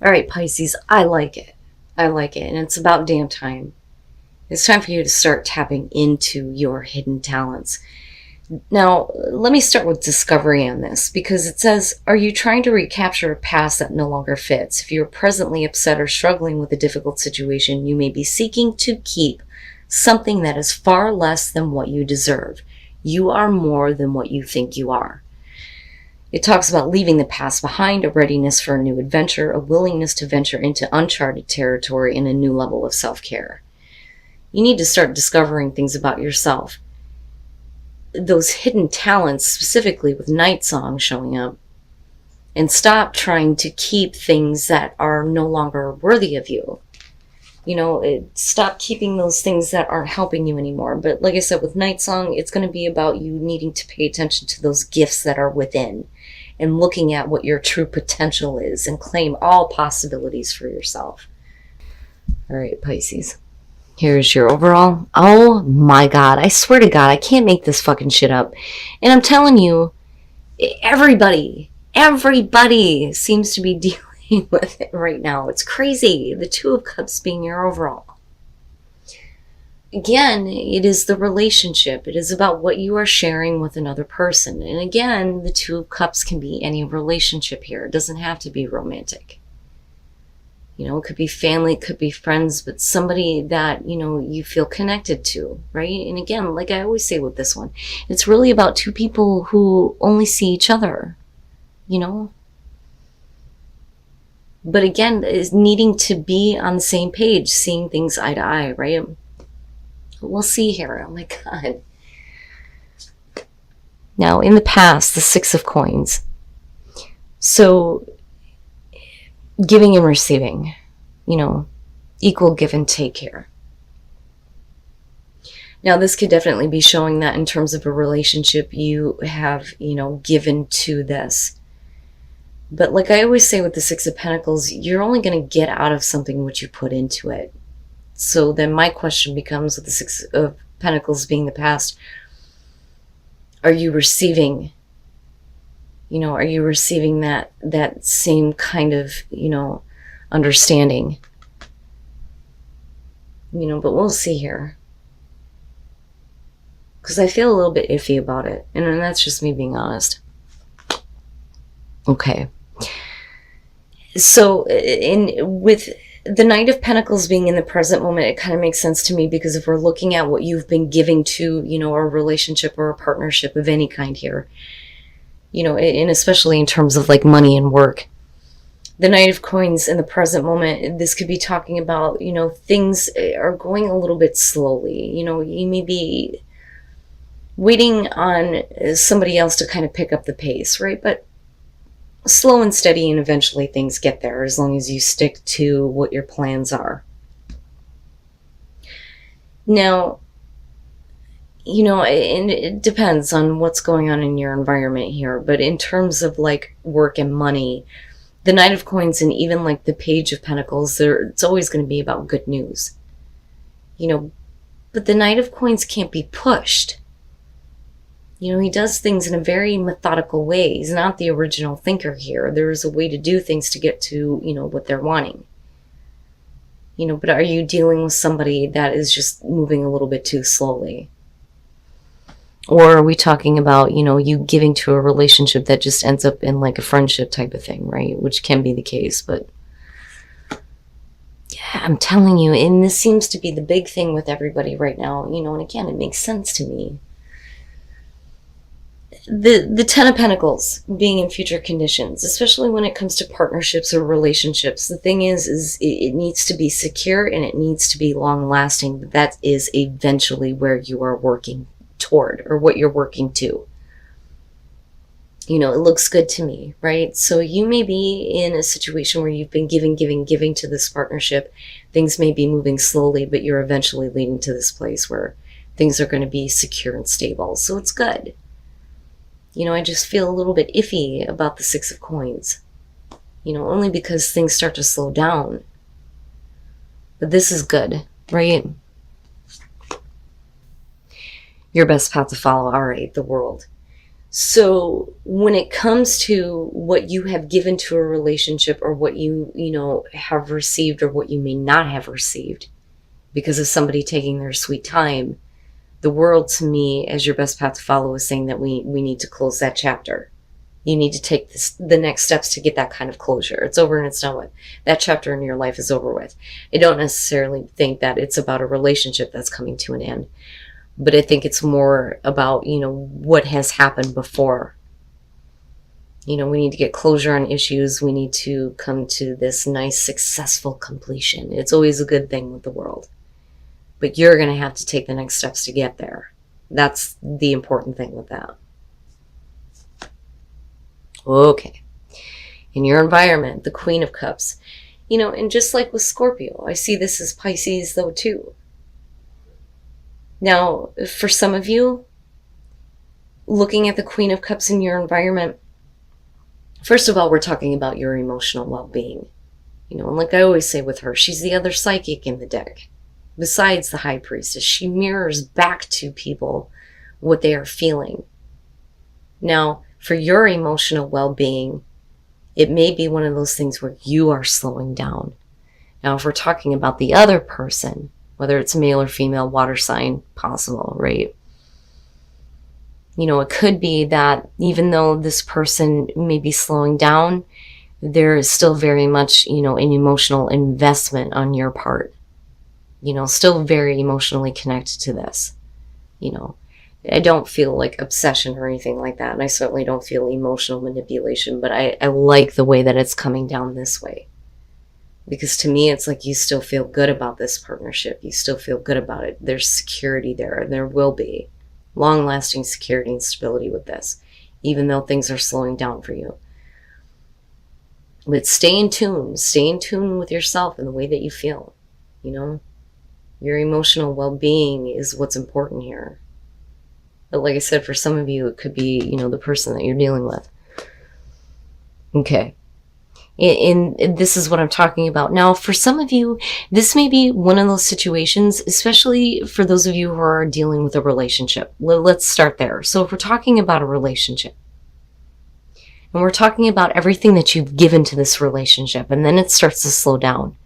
All right, Pisces, I like it. I like it. And it's about damn time. It's time for you to start tapping into your hidden talents. Now, let me start with discovery on this because it says, are you trying to recapture a past that no longer fits? If you're presently upset or struggling with a difficult situation, you may be seeking to keep something that is far less than what you deserve. You are more than what you think you are. It talks about leaving the past behind, a readiness for a new adventure, a willingness to venture into uncharted territory, and a new level of self-care. You need to start discovering things about yourself. Those hidden talents, specifically with Night Song showing up, and stop trying to keep things that are no longer worthy of you. Stop keeping those things that aren't helping you anymore. But like I said, with Night Song, it's going to be about you needing to pay attention to those gifts that are within and looking at what your true potential is and claim all possibilities for yourself. All right, Pisces. Here's your overall. Oh my God. I swear to God, I can't make this fucking shit up. And I'm telling you, everybody seems to be dealing with it right now. It's crazy. The Two of Cups being your overall. Again, it is the relationship. It is about what you are sharing with another person. And again, the Two of Cups can be any relationship here. It doesn't have to be romantic. It could be family, it could be friends, but somebody that, you feel connected to, right? And again, like I always say with this one, it's really about two people who only see each other, But again, is needing to be on the same page, seeing things eye to eye, right? We'll see here. Oh my God. Now, in the past, the Six of Coins. So, giving and receiving, equal give and take here. Now, this could definitely be showing that in terms of a relationship, you have, given to this. But like I always say with the Six of Pentacles, you're only going to get out of something what you put into it. So then my question becomes, with the Six of Pentacles being the past, are you receiving, are you receiving that same kind of, understanding? But we'll see here. Because I feel a little bit iffy about it. And that's just me being honest. Okay. So with the Knight of Pentacles being in the present moment, it kind of makes sense to me, because if we're looking at what you've been giving to, a relationship or a partnership of any kind here, and especially in terms of like money and work, the Knight of Coins in the present moment, this could be talking about, things are going a little bit slowly. You may be waiting on somebody else to kind of pick up the pace, right? But slow and steady, and eventually things get there as long as you stick to what your plans are. Now, and it depends on what's going on in your environment here, but in terms of like work and money, the Knight of Coins and even like the Page of Pentacles, it's always going to be about good news. But the Knight of Coins can't be pushed. He does things in a very methodical way. He's not the original thinker here. There is a way to do things to get to, what they're wanting. But are you dealing with somebody that is just moving a little bit too slowly? Or are we talking about, you giving to a relationship that just ends up in like a friendship type of thing, right? Which can be the case, but yeah, I'm telling you, and this seems to be the big thing with everybody right now, and again, it makes sense to me. The Ten of Pentacles being in future conditions, especially when it comes to partnerships or relationships, the thing is it needs to be secure and it needs to be long lasting. But that is eventually where you are working toward, or what you're working to. It looks good to me, right? So you may be in a situation where you've been giving to this partnership. Things may be moving slowly, but you're eventually leading to this place where things are going to be secure and stable. So it's good. I just feel a little bit iffy about the Six of Coins, only because things start to slow down. But this is good, right? Your best path to follow, all right, the World. So when it comes to what you have given to a relationship, or what you have received, or what you may not have received because of somebody taking their sweet time, the world to me, as your best path to follow, is saying that we need to close that chapter. You need to take the next steps to get that kind of closure. It's over and it's done with. That chapter in your life is over with. I don't necessarily think that it's about a relationship that's coming to an end, but I think it's more about, what has happened before. We need to get closure on issues. We need to come to this nice, successful completion. It's always a good thing with the world. But you're going to have to take the next steps to get there. That's the important thing with that. Okay. In your environment, the Queen of Cups. And just like with Scorpio, I see this as Pisces though too. Now, for some of you, looking at the Queen of Cups in your environment, first of all, we're talking about your emotional well-being. And like I always say with her, she's the other psychic in the deck. Besides the High Priestess, she mirrors back to people what they are feeling. Now, for your emotional well-being, it may be one of those things where you are slowing down. Now, if we're talking about the other person, whether it's male or female, water sign, possible, right? It could be that even though this person may be slowing down, there is still very much, an emotional investment on your part. Still very emotionally connected to this. I don't feel like obsession or anything like that. And I certainly don't feel emotional manipulation, but I like the way that it's coming down this way. Because to me, it's like you still feel good about this partnership. You still feel good about it. There's security there, and there will be long-lasting security and stability with this, even though things are slowing down for you. But stay in tune. Stay in tune with yourself and the way that you feel. Your emotional well-being is what's important here. But like I said, for some of you, it could be, the person that you're dealing with. Okay. And this is what I'm talking about. Now, for some of you, this may be one of those situations, especially for those of you who are dealing with a relationship. Let's start there. So if we're talking about a relationship, and we're talking about everything that you've given to this relationship, and then it starts to slow down.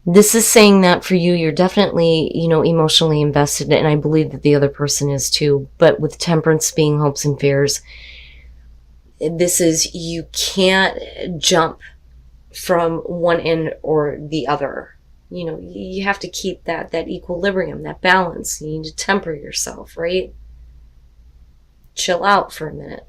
This is saying that for you, you're definitely, emotionally invested, and I believe that the other person is too. But with Temperance being hopes and fears, this is, you can't jump from one end or the other. You have to keep that equilibrium, that balance. You need to temper yourself, right? Chill out for a minute,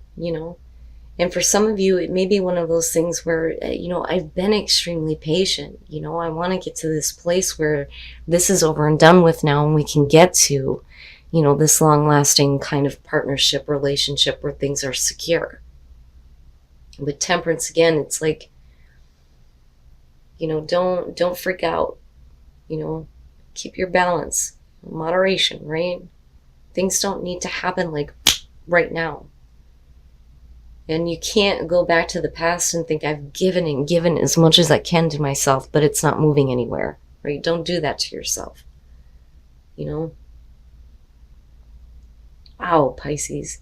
And for some of you, it may be one of those things where, I've been extremely patient. I want to get to this place where this is over and done with now, and we can get to, this long-lasting kind of partnership, relationship where things are secure. With Temperance, again, it's like, don't freak out. Keep your balance, moderation, right? Things don't need to happen like right now. And you can't go back to the past and think, I've given and given as much as I can to myself, but it's not moving anywhere, right? Don't do that to yourself. Wow, Pisces.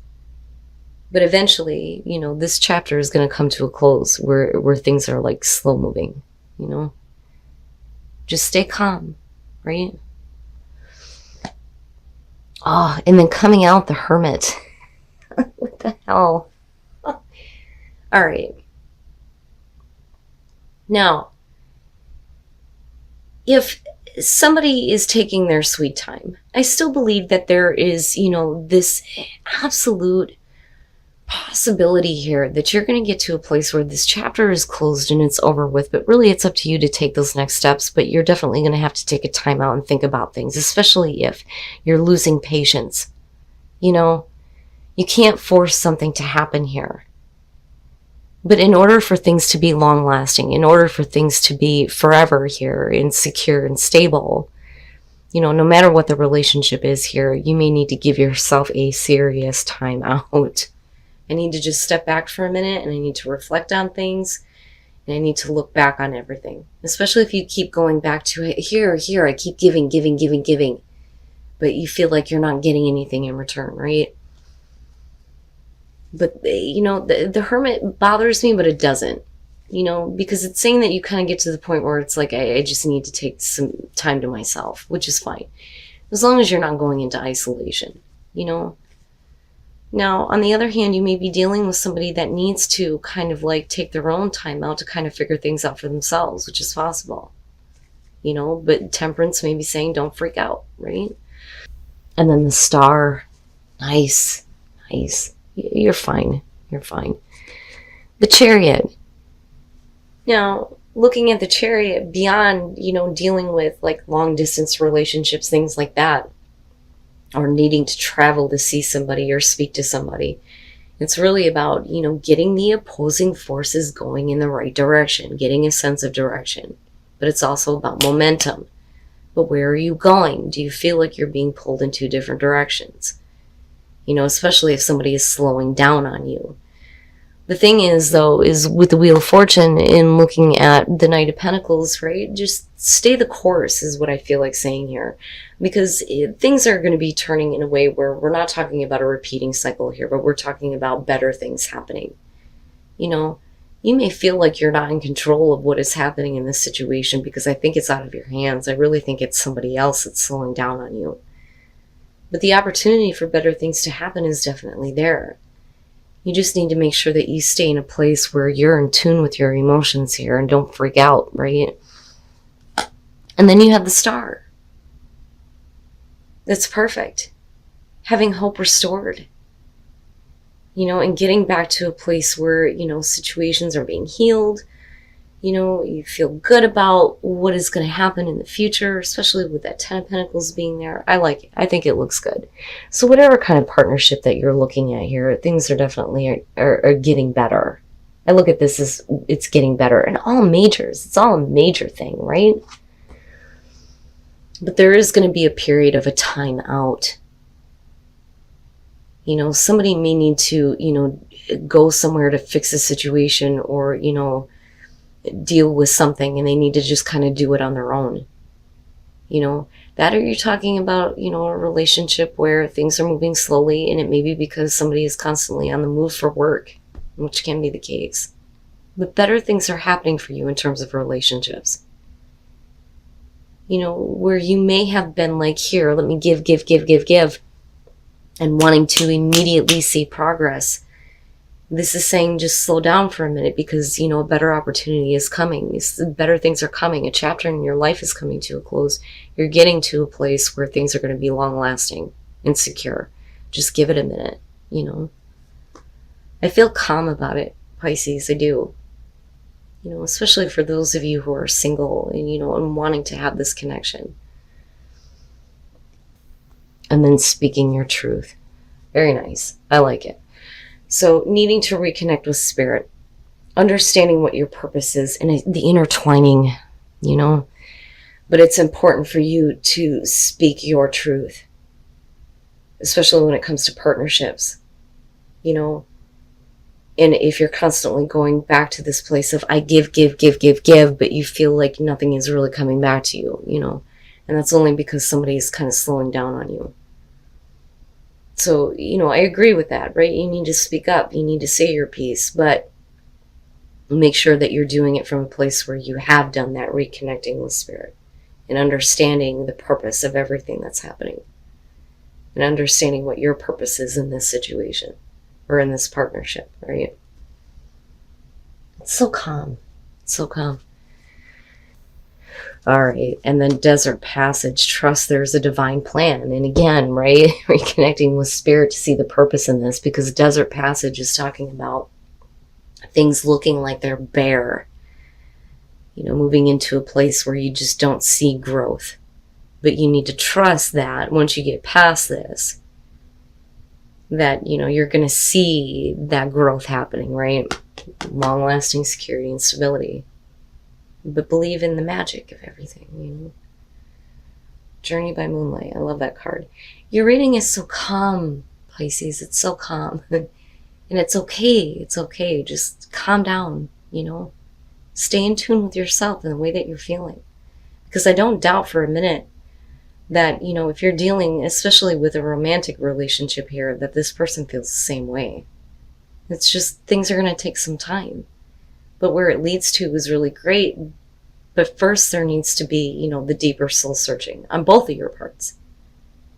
But eventually, this chapter is going to come to a close where things are like slow moving, Just stay calm, right? Oh, and then coming out the Hermit. What the hell? All right. Now, if somebody is taking their sweet time, I still believe that there is, this absolute possibility here that you're going to get to a place where this chapter is closed and it's over with, but really it's up to you to take those next steps. But you're definitely going to have to take a time out and think about things, especially if you're losing patience. You can't force something to happen here. But in order for things to be long lasting, in order for things to be forever here and secure and stable, no matter what the relationship is here, you may need to give yourself a serious time out. I need to just step back for a minute, and I need to reflect on things, and I need to look back on everything. Especially if you keep going back to it, here, I keep giving, but you feel like you're not getting anything in return, right? But, the Hermit bothers me, but it doesn't. Because it's saying that you kind of get to the point where it's like, I just need to take some time to myself, which is fine. As long as you're not going into isolation, Now, on the other hand, you may be dealing with somebody that needs to kind of like take their own time out to kind of figure things out for themselves, which is possible. But Temperance may be saying, don't freak out, right? And then the Star, nice, nice. You're fine. You're fine. The Chariot. Now, looking at the Chariot beyond, dealing with like long distance relationships, things like that, or needing to travel to see somebody or speak to somebody, it's really about, getting the opposing forces going in the right direction, getting a sense of direction. But it's also about momentum. But where are you going? Do you feel like you're being pulled in two different directions? Especially if somebody is slowing down on you. The thing is, though, is with the Wheel of Fortune, in looking at the Knight of Pentacles, right? Just stay the course is what I feel like saying here. Because things are going to be turning in a way where we're not talking about a repeating cycle here, but we're talking about better things happening. You may feel like you're not in control of what is happening in this situation because I think it's out of your hands. I really think it's somebody else that's slowing down on you. But the opportunity for better things to happen is definitely there. You just need to make sure that you stay in a place where you're in tune with your emotions here and don't freak out, right? And then you have the Star. That's perfect. Having hope restored. And getting back to a place where, situations are being healed. You feel good about what is going to happen in the future, especially with that Ten of Pentacles being there. I like it. I think it looks good. So whatever kind of partnership that you're looking at here, things are definitely are getting better. I look at this as it's getting better. And all majors. It's all a major thing, right? But there is going to be a period of a time out. Somebody may need to, go somewhere to fix a situation or, deal with something and they need to just kind of do it on their own. That or you're talking about, a relationship where things are moving slowly and it may be because somebody is constantly on the move for work, which can be the case. But better things are happening for you in terms of relationships. Where you may have been like, here, let me give. And wanting to immediately see progress. This is saying just slow down for a minute because, a better opportunity is coming. Better things are coming. A chapter in your life is coming to a close. You're getting to a place where things are going to be long-lasting and secure. Just give it a minute, I feel calm about it, Pisces. I do. Especially for those of you who are single and, and wanting to have this connection. And then speaking your truth. Very nice. I like it. So needing to reconnect with spirit, understanding what your purpose is and the intertwining, but it's important for you to speak your truth, especially when it comes to partnerships, and if you're constantly going back to this place of I give, but you feel like nothing is really coming back to you, and that's only because somebody is kind of slowing down on you. So, I agree with that, right? You need to speak up. You need to say your piece, but make sure that you're doing it from a place where you have done that reconnecting with spirit and understanding the purpose of everything that's happening and understanding what your purpose is in this situation or in this partnership, right? It's so calm. It's so calm. All right. And then Desert Passage, trust there's a divine plan. And again, right, reconnecting with spirit to see the purpose in this, because Desert Passage is talking about things looking like they're bare, moving into a place where you just don't see growth. But you need to trust that once you get past this, that, you're going to see that growth happening, right? Long-lasting security and stability. But believe in the magic of everything, Journey by Moonlight. I love that card. Your reading is so calm, Pisces. It's so calm. And it's okay. It's okay. Just calm down, Stay in tune with yourself and the way that you're feeling. Because I don't doubt for a minute that, if you're dealing, especially with a romantic relationship here, that this person feels the same way. It's just things are going to take some time. But where it leads to is really great. But first, there needs to be, the deeper soul searching on both of your parts.